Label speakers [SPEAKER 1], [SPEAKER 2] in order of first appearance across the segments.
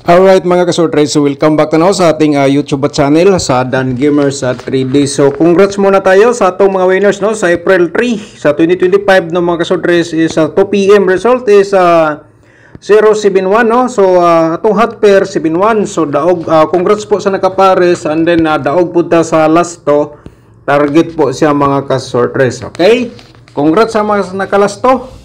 [SPEAKER 1] Alright mga kasortrade, so welcome back na sa ating YouTube channel sa Dan Gamers at 3D. So congrats muna tayo sa atong mga winners no sa April 3 sa 2025 no mga kasortrade is 2 PM result is 071 no. So atong hot pair 71. So daog congrats po sa nakapares and then daog punta sa last to. Target po siya mga kasortrade. Okay? Congrats sa mga nakalasto.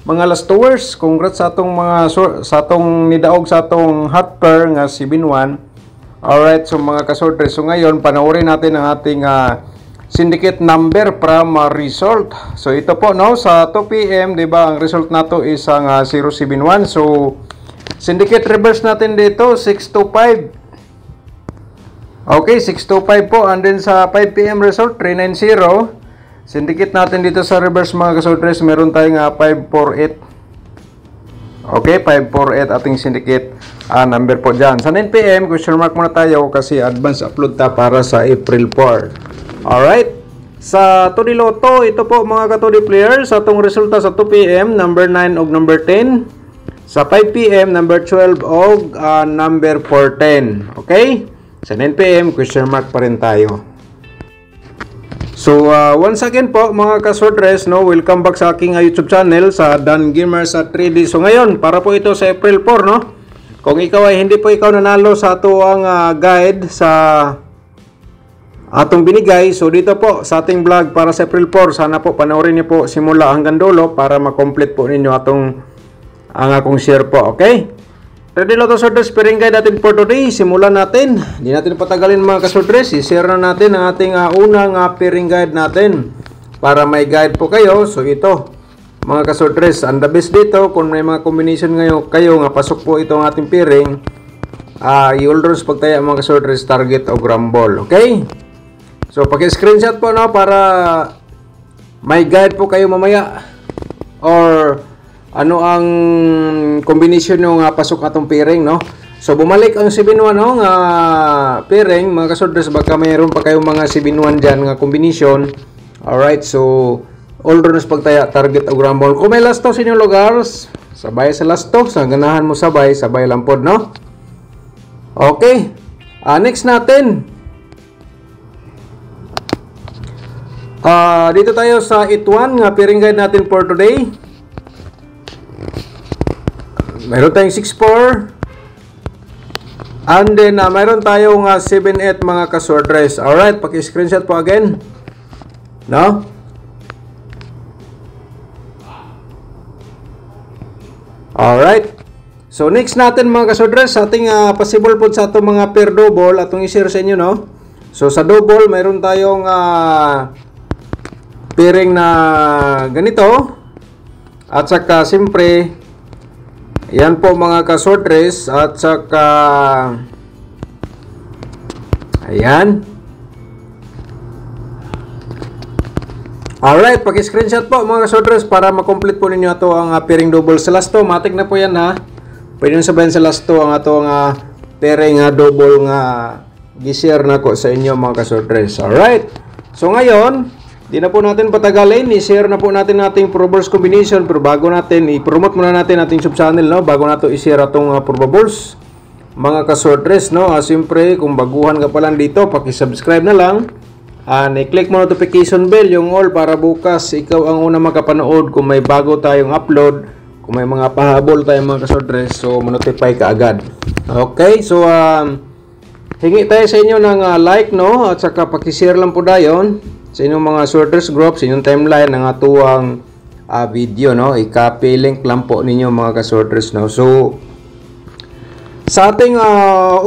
[SPEAKER 1] Mga last tours, congrats sa atong mga sa atong nidaog sa atong hot pair nga 7-1. Alright, so mga kasortres, so ngayon panoorin natin ang ating syndicate number from result. So ito po no sa 2 PM, 'di ba? Ang result nato is ang 071. So syndicate reverse natin dito 625. Okay, 625 po, and then sa 5 PM result 390. Syndicate natin dito sa reverse mga kasortres, meron tayong 548. Okay, 548 ating syndicate number po dyan. Sa 9 PM, question mark muna tayo kasi advance upload ta para sa April 4. Alright. Sa Todi Lotto, ito po mga katodi players, atong resulta sa 2 PM, number 9 o number 10. Sa 5 PM, number 12 o number 410. Okay? Sa 9 PM, question mark pa rin tayo. So, once again po mga kasortres, no, welcome back sa aking YouTube channel sa Dan Gamers at 3D. So, ngayon, para po ito sa April 4, no? Kung ikaw ay hindi po ikaw nanalo sa ato ang guide sa atong binigay, so dito po sa ating vlog para sa April 4, sana po panoorin niyo po simula hanggang dulo para ma-complete po ninyo ang akong share po, okay? Ready Lotto Sorters, pairing guide natin for today. Simulan natin. Hindi natin patagalin mga kasortres. I-share na natin ang ating unang pairing guide natin. Para may guide po kayo. So ito, mga kasortres, ang the best dito, kung may mga combination kayo nga pasok po ito ang ating pairing, i-all-rows pagtaya mga kasortres, target o grumble. Okay? So paki-screenshot po na para may guide po kayo mamaya. Or ano ang combination ng pasok atong pairing, no? So bumalik ang 7-1 no nga pairing mga kasortres, baka mayroon pa kayong mga 7-1 diyan nga combination. Alright, so all runners pagtaya target o grumble. Kung may last to sa inyong lugar, sabay sa last to, sa ganahan mo sabay lang pod, no? Okay. Next natin. Dito tayo sa 8-1 nga pairing guide natin for today. Mayroon tayong 6-4. And then, mayroon tayong 7-8 mga kasortres. Alright, paki-screenshot po again. No? Alright. So, next natin mga kasortres, sa ating possible po sa itong mga pair double, atong i-share sa inyo, no? So, sa double, mayroon tayong pairing na ganito. At saka, siyempre, yan po mga kasortres, at saka ayan. Alright, paki-screenshot po mga kasortres para ma-complete po ninyo ito ang pairing double sa last to. Matik na po yan ha. Pwede nyo sabahin sa last to ang ito pairing double nga gi-share na ko sa inyo mga kasortres. Alright. So ngayon, di na po natin patagalin, i-share na po natin ating probables combination. Pero bago natin, i-promote muna natin ating sub-channel, no? Bago nato i-share atong probables, mga kasortres, no? Siyempre, kung baguhan ka pa lang dito, paki-subscribe na lang. I-click mo notification bell, yung all, para bukas ikaw ang una makapanood kung may bago tayong upload, kung may mga pahabol tayong mga kasortres, so ma-notify ka agad. Okay, so hingi tayo sa inyo ng like, no? At saka paki-share lang po dayon sa inyong mga sorters group, sa inyong timeline ng atuang video, no? I-copy link lang po ninyo mga kasorters, no? So sa ating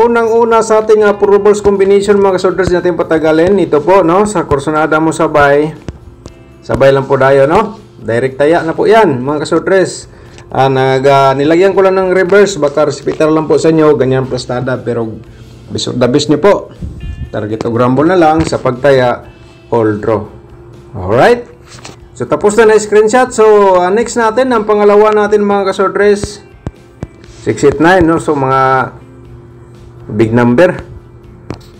[SPEAKER 1] unang-una sa ating probables combination mga kasorters, natin patagalin ito po, no? Sa kursonada mo sabay lang po dayo, no? Direct taya na po yan mga kasorters. Nilagyan ko lang ng reverse, baka respitar lang po sa inyo, ganyan plastada, pero the best nyo po, target o grumble na lang sa pagtaya, all draw. Alright. So tapos na screenshot. So next natin, ang pangalawa natin mga kasortres, 689, no? So mga big number.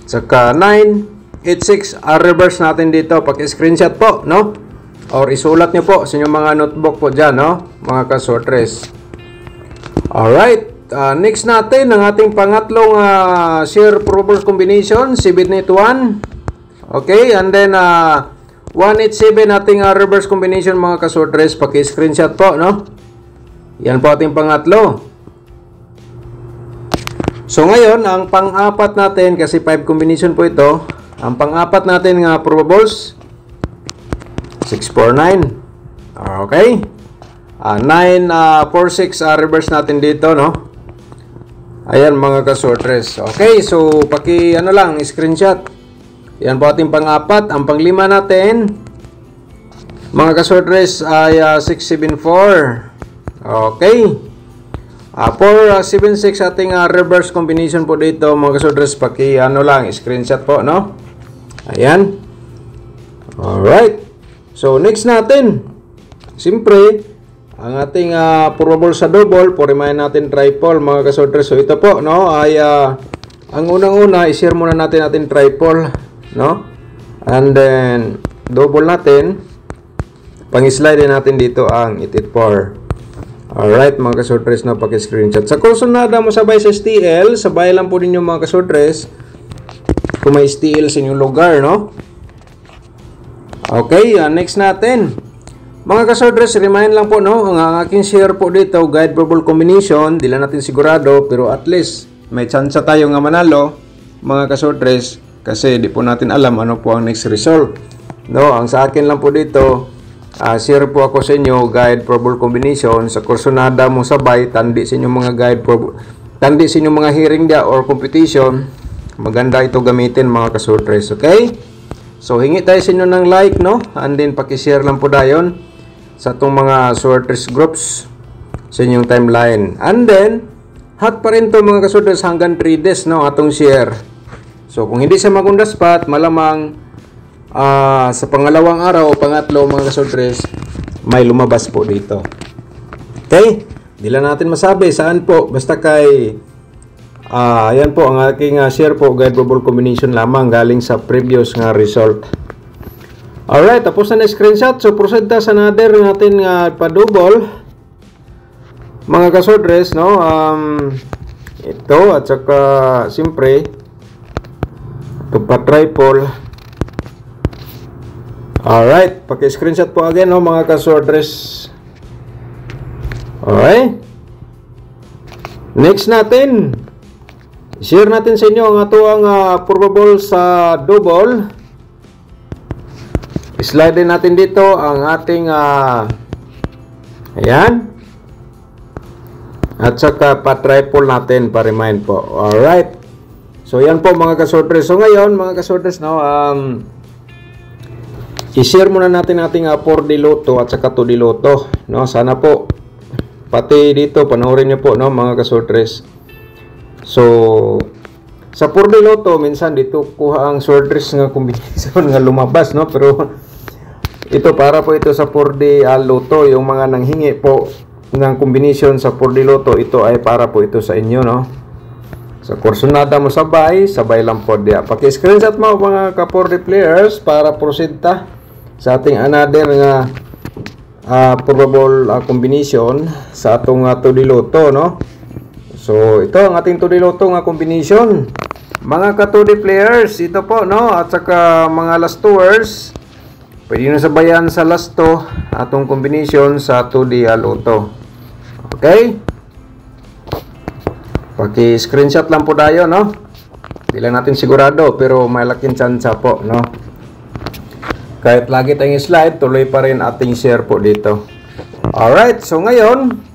[SPEAKER 1] Saka 986 reverse natin dito. Paki-screenshot po, no? Or isulat nyo po sa inyong mga notebook po dyan, no? Mga kasortres. Alright. next natin ang ating pangatlong share probables combination, 781. Okay, and then 187 ating reverse combination mga kasordres. Paki-screenshot po, no? Yan po ating pangatlo. So ngayon, ang pang-apat natin, kasi 5 combination po ito, ang pang-apat natin nga probables, 649. Okay. 946 reverse natin dito, no? Ayan mga kasortres. Okay, so paki ano lang, screenshot. Yan po ating pang-apat. Ang pang-lima natin, mga kasortres, ay 674. Okay. 476 ating reverse combination po dito, mga kasortres. Paki ano lang, screenshot po, no? Ayan. Alright. So next natin, siyempre, ang ating probable sa double, purimahin natin triple mga kasortres. So ito po, no, ay ang unang-una, i-share muna natin triple, no? And then double natin, pang-slide din natin dito ang 884. Alright mga kasortres, no, paki-screenshot. Sa kursunada mo sabay sa STL, sabay lang po ninyo mga kasortres kung may STL sa inyong lugar, no? Okay, next natin. Mga kasordres, remind lang po, no, ang aking share po dito, guide probable combination, di lang natin sigurado, pero at least may chance tayo nga manalo, mga kasordres, kasi di po natin alam ano po ang next result. No, ang sa akin lang po dito, share po ako sa inyo, guide probable combination, sa kursunada mo sabay, tandi sa inyong mga tandi sa inyong mga hearing dia or competition, maganda ito gamitin mga kasordres, okay? So, hingi tayo sa inyo ng like, no, and then paki-share lang po dayon sa itong mga sorters groups sa inyong timeline. And then, hot pa rin ito mga kasorters hanggang 3 days, no, atong share. So, kung hindi siya magunda spot, malamang sa pangalawang araw o pangatlo mga kasorters, may lumabas po dito. Okay? Hindi lang natin masabi saan po. Basta kay, ayan po ang aking share po, guide probable combination lamang galing sa previous nga result. Alright, tapos na screenshot. So, proceed ta sa another natin nga pa-double. Mga kasordres, no? Ito, at saka, siyempre, ito pa-triple. Alright, paki-screenshot po again, no, mga kasordres. Alright. Next natin, share natin sa inyo ang atuang probable sa double. Slide din natin dito ang ating ayan, at saka pa-triple natin, pa-remind po. Alright, so yan po mga kasordres. So ngayon mga kasordres, no, i-share muna natin ating 4D Lotto at saka 2D Lotto, no? Sana po pati dito panoorin niyo po, no, mga kasordres. So sa 4D Lotto minsan dito kuha ang sorters nga kombinasyon nga lumabas, no, pero ito para po ito sa 4D Lotto, yung mga nanghingi po ng combination sa 4D Lotto, ito ay para po ito sa inyo, no. Sa kursunada mo sabay lang po dia. Paki-screenshot mo mga ka-4D players para proceed ta sa ating another nga probable combination sa atong 2D Lotto, no. So ito ang ating 2D Lotto nga combination. Mga ka-2D players, ito po, no, at saka mga last tours, pwede nyo sabayan sa last to atong combination sa 2D Lotto. Okay? Paki-screenshot lang po tayo, no? Hindi lang natin sigurado, pero may laking chance po, no? Kahit lagi tayong slide, tuloy pa rin ating share po dito. Alright, so ngayon,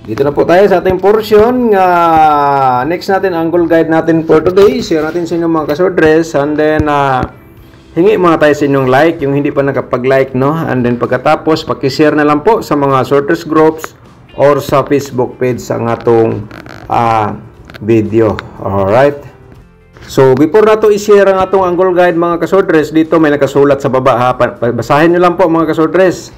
[SPEAKER 1] dito na po tayo sa ating portion. Next natin, angle guide natin for today. Share natin sa inyo mga kasordres. And then, hingi mga tayo sa inyong like, yung hindi pa nakapag-like, no? And then pagkatapos, paki-share na lang po sa mga sorters groups or sa Facebook page ang atong video. Alright. So, before na to i-share ang atong angle guide mga kasordres, dito may nakasulat sa baba, ha? Basahin nyo lang po mga kasordres.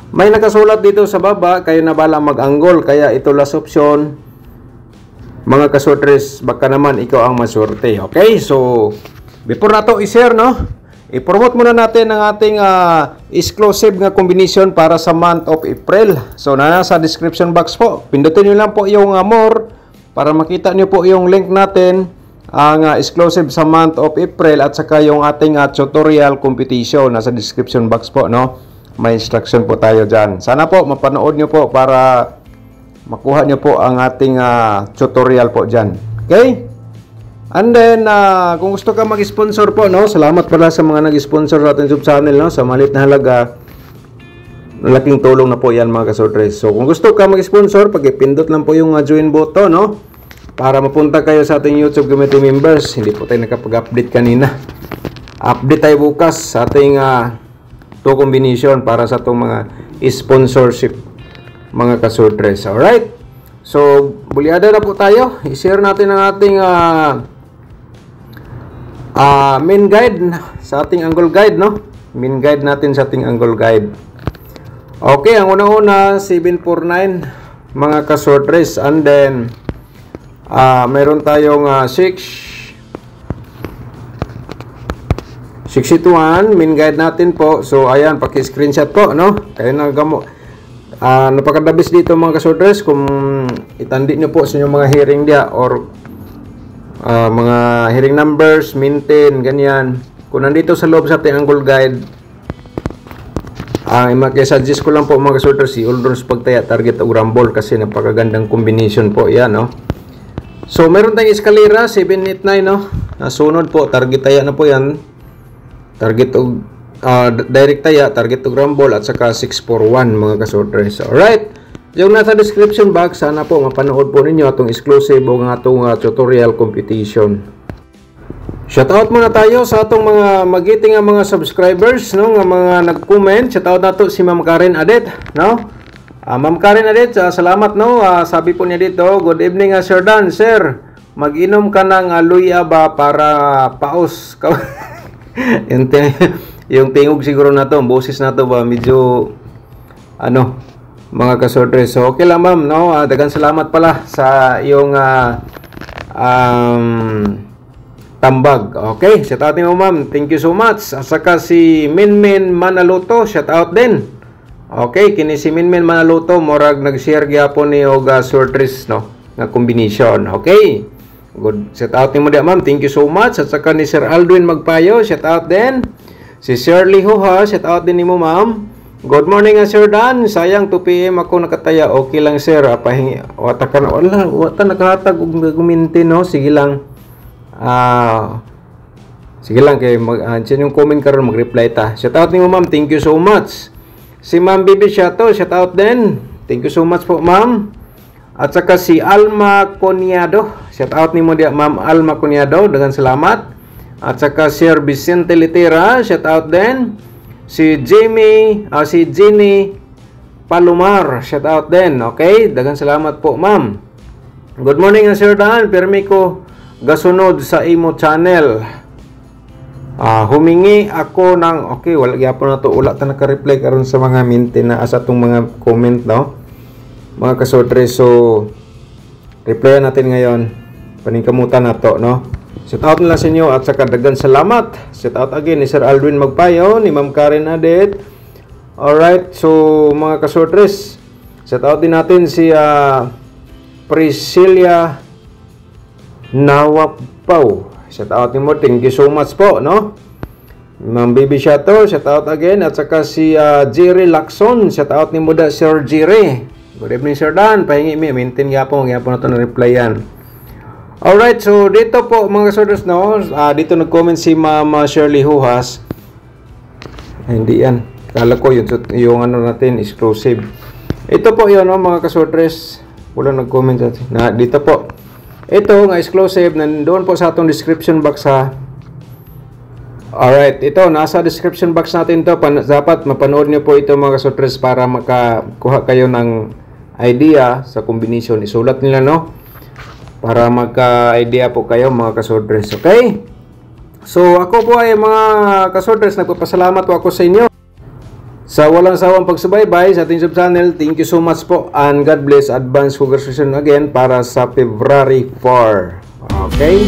[SPEAKER 1] May nakasulat dito sa baba, kayo na bala mag-angle, kaya ito last option. Mga kasordres, baka naman ikaw ang maswerte. Okay, so before na to i-share, no, i-promote muna natin ang ating exclusive nga combination para sa month of April. So nasa description box po, pindutin nyo lang po yung more para makita nyo po yung link natin ang exclusive sa month of April at saka yung ating tutorial competition nasa description box po, no? May instruction po tayo dyan. Sana po mapanood nyo po para makuha nyo po ang ating tutorial po dyan. Okay? And then, kung gusto ka mag-sponsor po, no? Salamat pala sa mga nag-sponsor sa ating YouTube channel, no? Sa maliit na halaga, malaking tulong na po yan mga kasodres. So, kung gusto ka mag-sponsor, pag-ipindot lang po yung join button, no? Para mapunta kayo sa ating YouTube community members. Hindi po tayo nakapag-update kanina. Update tayo bukas sa ating to combination para sa itong mga sponsorship mga kasodres. Alright? So, bulyada na po tayo. I-share natin ang ating main guide sa ating angle guide, no? Main guide natin sa ating angle guide. Okay, ang una-una 749 mga kasodres, and then meron tayong 661 main guide natin po. So ayan, paki-screenshot po, no? Kaya napakadabis dito mga kasodres kung itandi nyo po sa inyong mga hearing dia or mga hearing numbers, maintain, ganyan. Kung nandito sa loob sa ating angle guide, suggest ko lang po mga kasodres si Uldrons pagtaya, target o rumble kasi napakagandang combination po yan, no? So meron tayong eskalera 789, no? Sunod po, target taya na po yan, target o direct taya, target o rumble, at saka 641 mga kasodres. Alright, yung nasa description box, sana po mapanood po ninyo itong exclusive o nga itong tutorial competition. Shoutout muna tayo sa itong mga magiting mga subscribers, no, nga mga nag-comment. Shoutout na to si Ma'am Karen Adet, no? Ma'am Karen Adet, salamat, no? Sabi po niya dito, good evening Sir Dan. Sir, mag-inom ka ng luya ba para paos ka? yung tingog siguro na to, boses na to ba, medyo mga kasodres. So okay lang ma'am, no? Daghang salamat pala sa iyong tambag. Okay, shout out niyo ma'am, thank you so much. At saka si Minmin Manaluto, shout out din. Okay, kini si Minmin Manaluto, morag nag-share gyapon ni og sortris, no, nga combination. Okay, good, shout out niyo mo di ma'am, thank you so much. At saka ni Sir Aldwin Magpayo, shout out din. Si Shirley Hoha, shout out din nimo ma'am. Good morning Sir Dan. Sayang 2 PM ako nakataya. Okay lang sir. Pahingi. Wata ka na. Wata nakahatag og guminti, no? Sige lang. Sige lang kay yung comment karon mag-reply ta. Shout out nimo ma'am. Thank you so much. Si Ma'am Bibi Shato, shout out din. Thank you so much po ma'am. At saka si Alma Coniado. Shout out nimo dia ma'am Alma Coniado. Daghang salamat. At saka Sir Vicente Litera, shout out din. Si Jenny Palomar, shout out din. Okay, daghang salamat po ma'am. Good morning Sir Dan, permi ko gasunod sa imo channel. Humingi ako ng, okay, wala gyapon na to, wala ta naka-reply karon sa mga na sa atong mga comment, no? Mga kasodres, so replyan natin ngayon. Paningkamutan na to, no? Shout out nila sa inyo at saka daghang salamat. Shout out again ni Sir Aldwin Magpayo, ni Ma'am Karen Adet. Alright, so mga kasodres, shout out din natin si Priscilla Nawapaw. Shout out ni mo, thank you so much po, no? Ma'am Baby Shato, shout out again. At saka si Jerry Lacson, shout out ni mo da Sir Jerry. Good evening Sir Dan, pahingi mi, maintain gyapon na to na replyan. Alright, so dito po mga kasodres, no, dito nag-comment si Mama Shirley Huhas. Hindi yan, kala ko yung ano natin, exclusive. Ito po yun, no, mga kasodres. Wala nag-comment na dito po. Ito nga exclusive, nandoon po sa atong description box ha. Alright, ito nasa description box natin to. Dapat mapanood nyo po ito mga kasodres para makakuha kayo ng idea sa combination. Isulat nila, no, para magka-idea po kayo mga kasodres. Okay? So ako po ay mga kasodres, nagpapasalamat po ako sa inyo sa walang sawang pagsubaybay sa ating sub-channel. Thank you so much po and God bless. Advance congratulations again para sa February 4. Okay?